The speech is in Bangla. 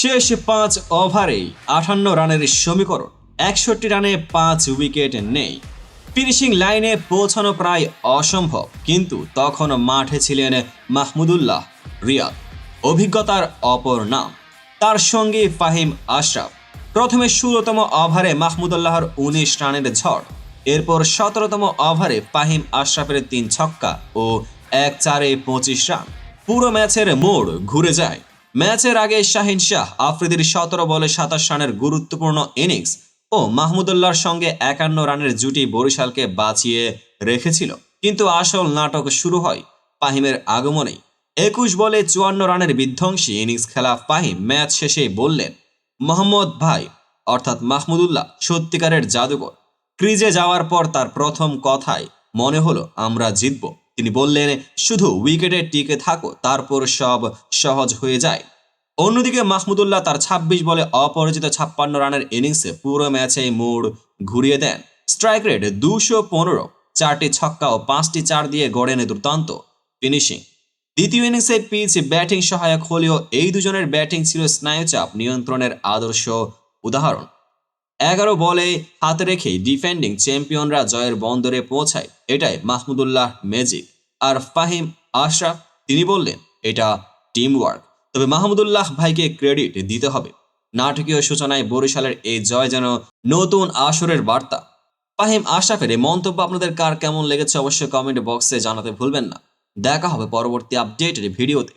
শেষ 5 ওভারেই 58 রানের সমীকরণ, 61 রানে 5 উইকেট নেই। ফিনিশিং লাইনে পৌঁছানো প্রায় অসম্ভব, কিন্তু তখন মাঠে ছিলেন মাহমুদুল্লাহ রিয়াদ, অভিজ্ঞতার অপর নাম। তার সঙ্গে ফাহিম আশরাফ। প্রথমে 16তম ওভারে মাহমুদুল্লাহর 19 রানের ঝড়। এরপর 17তম ওভারে ফাহিম আশরাফের 3 ছক্কা ও 1-4-এ 25 রান। পুরো ম্যাচের মোড় ঘুরে যায়। ম্যাচের আগে শাহিন শাহ আফ্রিদির 17 বলে 27 রানের গুরুত্বপূর্ণ ইনিংস ও মাহমুদুল্লাহর সঙ্গে 51 রানের জুটি বরিশালকে বাঁচিয়ে রেখেছিল। কিন্তু আসল নাটক শুরু হয় ফাহিমের আগমনেই। 21 বলে 54 রানের বিধ্বংসী ইনিংস খেলা ফাহিম ম্যাচ শেষে বললেন, মোহাম্মদ ভাই অর্থাৎ মাহমুদুল্লাহ সত্যিকারের জাদুকর। ক্রিজে যাওয়ার পর তার প্রথম কথায় মনে হলো আমরা জিতব। তিনি বললেন, শুধু উইকেটে টিকে থাকো, তারপর সব সহজ হয়ে যায়। অন্যদিকে মাহমুদুল্লাহ তার 26 বলে অপরাজিত 56 রানের ইনিংসে পুরো ম্যাচেই মোড় ঘুরিয়ে দেন। স্ট্রাইক রেট 215, 4টি ছক্কা ও 5টি 4 দিয়ে গড়েন দুর্দান্ত ফিনিশিং। দ্বিতীয় ইনিংসে পিচ ব্যাটিং সহায়ক হলেও এই দুজনের ব্যাটিং ছিল স্নায়ুচাপ নিয়ন্ত্রণের আদর্শ উদাহরণ। 11 বলে হাতে রেখেই ডিফেন্ডিং চ্যাম্পিয়নরা জয়ের বন্দরে পৌঁছায়। এটাই মাহমুদুল্লাহ ম্যাজিক। আর ফাহিম আশরাফ, তিনি বললেন এটা টিম ওয়ার্ক। তবে মাহমুদুল্লাহ ভাইকে ক্রেডিট দিতে হবে। নাটকীয় সূচনায় বরিশালের এই জয় যেন নতুন আসরের বার্তা। ফাহিম আশরাফের এই মন্তব্য আপনাদের কার কেমন লেগেছে অবশ্যই কমেন্ট বক্সে জানাতে ভুলবেন না। দেখা হবে পরবর্তী আপডেটের ভিডিওতে।